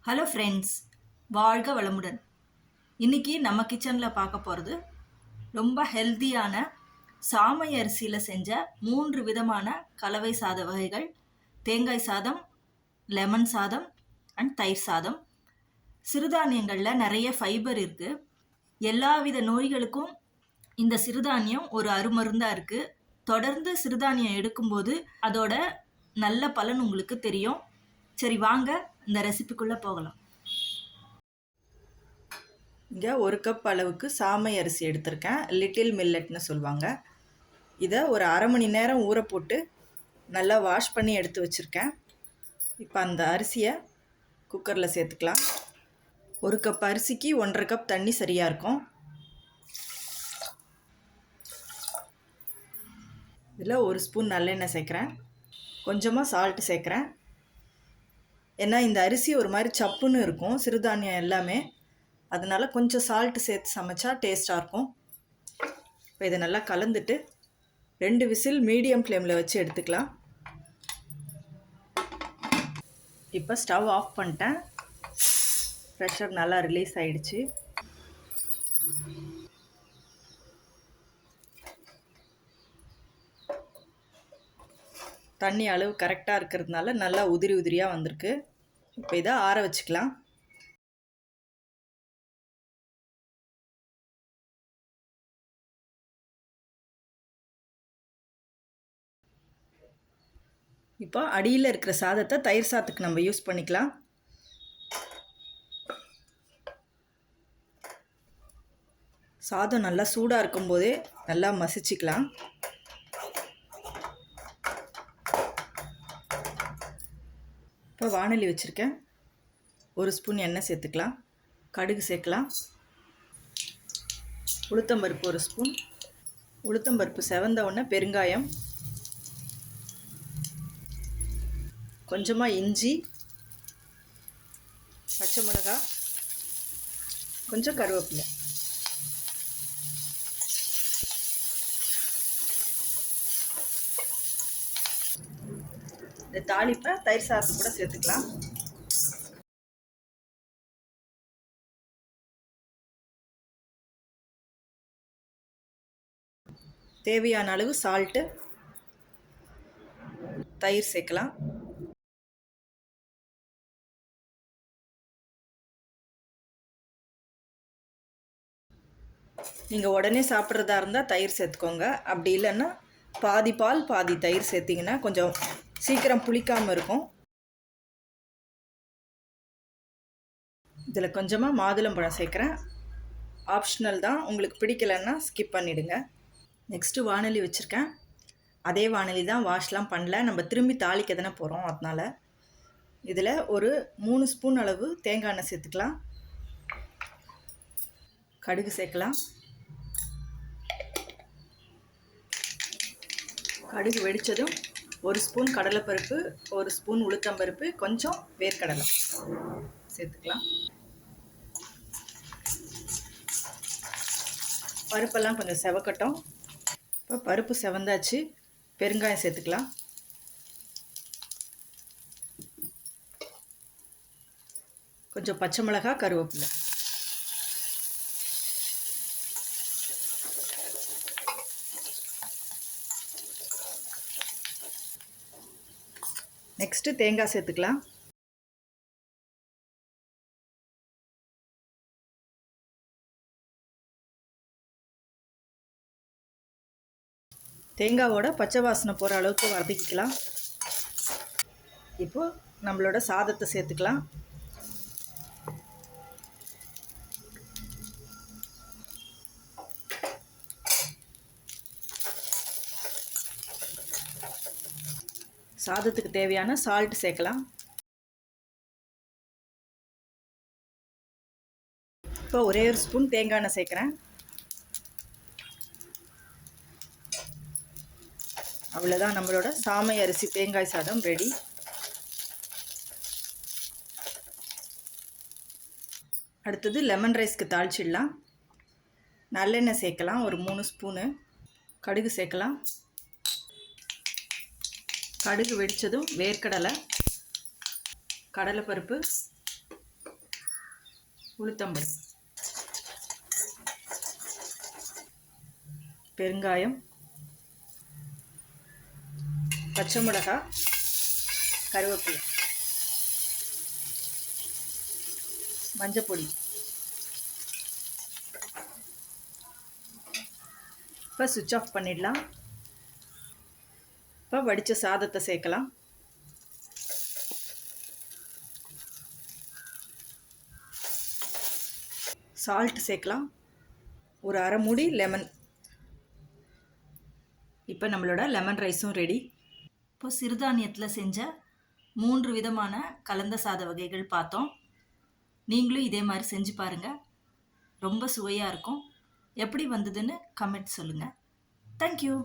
Hello friends, வாழ்க வளமுடன். இன்றைக்கி நம்ம கிச்சனில் பார்க்க போகிறது ரொம்ப ஹெல்த்தியான சாமை அரிசியில் செஞ்ச 3 விதமான கலவை சாத வகைகள். தேங்காய் சாதம், லெமன் சாதம் அண்ட் தயிர் சாதம். சிறுதானியங்களில் நிறைய ஃபைபர் இருக்குது. எல்லா வித நோய்களுக்கும் இந்த சிறுதானியம் ஒரு அருமருந்தாக இருக்குது. தொடர்ந்து சிறுதானியம் எடுக்கும்போது அதோட நல்ல பலன் உங்களுக்கு தெரியும். சரி, வாங்க இந்த ரெசிபிக்குள்ளே போகலாம். இங்கே 1 கப் அளவுக்கு சாமை அரிசி எடுத்திருக்கேன். லிட்டில் மில்லட்னு சொல்லுவாங்க. இதை ஒரு அரை மணி நேரம் ஊற போட்டு நல்லா வாஷ் பண்ணி எடுத்து வச்சுருக்கேன். இப்போ அந்த அரிசியை குக்கரில் சேர்த்துக்கலாம். 1 கப் அரிசிக்கு 1.5 கப் தண்ணி சரியாக இருக்கும். இதில் 1 ஸ்பூன் நல்லெண்ணெய் சேர்க்குறேன். கொஞ்சமாக சால்ட்டு சேர்க்குறேன். ஏன்னா இந்த அரிசி ஒரு மாதிரி சப்புன்னு இருக்கும், சிறுதானியம் எல்லாமே. அதனால் கொஞ்சம் சால்ட்டு சேர்த்து சமைச்சா டேஸ்ட்டாக இருக்கும். இப்போ இதை நல்லா கலந்துட்டு 2 விசில் மீடியம் ஃப்ளேமில் வச்சு எடுத்துக்கலாம். இப்போ ஸ்டவ் ஆஃப் பண்ணிட்டேன். ப்ரெஷர் நல்லா ரிலீஸ் ஆகிடுச்சு. தண்ணி அளவு கரெக்டாக இருக்கிறதுனால நல்லா உதிரி உதிரியாக வந்திருக்கு. இப்போ இதை ஆற வச்சுக்கலாம். இப்போ அடியில் இருக்கிற சாதத்தை தயிர் சாதத்துக்கு நம்ம யூஸ் பண்ணிக்கலாம். சாதம் நல்லா சூடாக இருக்கும்போதே நல்லா மசிச்சுக்கலாம். இப்போ வாணலி வச்சுருக்கேன். 1 ஸ்பூன் எண்ணெய் சேர்த்துக்கலாம். கடுகு சேர்க்கலாம். உளுத்தம்பருப்பு 1 ஸ்பூன். உளுத்தம்பருப்பு செவந்த உடனே பெருங்காயம், கொஞ்சமாக இஞ்சி, பச்சை மிளகாய், கொஞ்சம் கருவேப்பிலை. இந்த தாளிப்பை தயிர் சாதம் கூட சேர்த்துக்கலாம். தேவையான அளவு சால்ட்டு, தயிர் சேர்க்கலாம். நீங்கள் உடனே சாப்பிட்றதா இருந்தால் தயிர் சேர்த்துக்கோங்க. அப்படி இல்லைன்னா பாதி பால் பாதி தயிர் சேர்த்திங்கன்னா கொஞ்சம் சீக்கிரம் புளிக்காமல் இருக்கும். இதில் கொஞ்சமாக மாதுளம்பழம் சேர்க்குறேன். ஆப்ஷனல் தான், உங்களுக்கு பிடிக்கலைன்னா ஸ்கிப் பண்ணிவிடுங்க. நெக்ஸ்ட்டு வாணலி வச்சுருக்கேன். அதே வாணலி தான், வாஷ்லாம் பண்ணல, நம்ம திரும்பி தாளிக்க தானே போகிறோம். அதனால் இதில் ஒரு 3 ஸ்பூன் அளவு தேங்காய் எண்ணெய் சேர்த்துக்கலாம். கடுகு சேர்க்கலாம். கடுகு வெடித்ததும் 1 ஸ்பூன் கடலைப்பருப்பு, 1 ஸ்பூன் உளுத்தம்பருப்பு, கொஞ்சம் வேர்க்கடலை சேர்த்துக்கலாம். பருப்பெல்லாம் கொஞ்சம் செவக்கட்டும். இப்போ பருப்பு செவந்தாச்சு. பெருங்காயம் சேர்த்துக்கலாம். கொஞ்சம் பச்சை மிளகாய், கருவேப்பிலை. நெக்ஸ்ட்டு தேங்காய் சேர்த்துக்கலாம். தேங்காவோட பச்சை வாசனை போகிற அளவுக்கு வதக்கிக்கலாம். இப்போது நம்மளோட சாதத்தை சேர்த்துக்கலாம். சாதத்துக்கு தேவையான சால்ட் சேர்க்கலாம். இப்போ ஒரே 1 ஸ்பூன் தேங்காய் எண்ணெய் சேர்க்குறேன். அவ்வளோதான், நம்மளோட சாமை அரிசி தேங்காய் சாதம் ரெடி. அடுத்தது லெமன் ரைஸ்க்கு தாளிச்சிடலாம். நல்லெண்ணெய் சேர்க்கலாம், ஒரு 3 ஸ்பூனு. கடுகு சேர்க்கலாம். கடுகு வெடித்ததும் வேர்க்கடலை, கடலைப்பருப்பு, உளுத்தம்பருப்பு, பெருங்காயம், பச்சை மிளகாய், கருவேப்பிலை, மஞ்சப்பொடி. இப்போ சுவிட்ச் ஆஃப் பண்ணிடலாம். இப்போ வடித்த சாதத்தை சேர்க்கலாம். சால்ட் சேர்க்கலாம். ஒரு அரை மூடி லெமன். இப்போ நம்மளோட லெமன் ரைஸும் ரெடி. இப்போ சிறுதானியத்தில் செஞ்ச 3 விதமான கலந்த சாத வகைகள் பார்த்தோம். நீங்களும் இதே மாதிரி செஞ்சு பாருங்கள். ரொம்ப சுவையாக இருக்கும். எப்படி வந்ததுன்னு கமெண்ட் சொல்லுங்கள். தேங்க்யூ.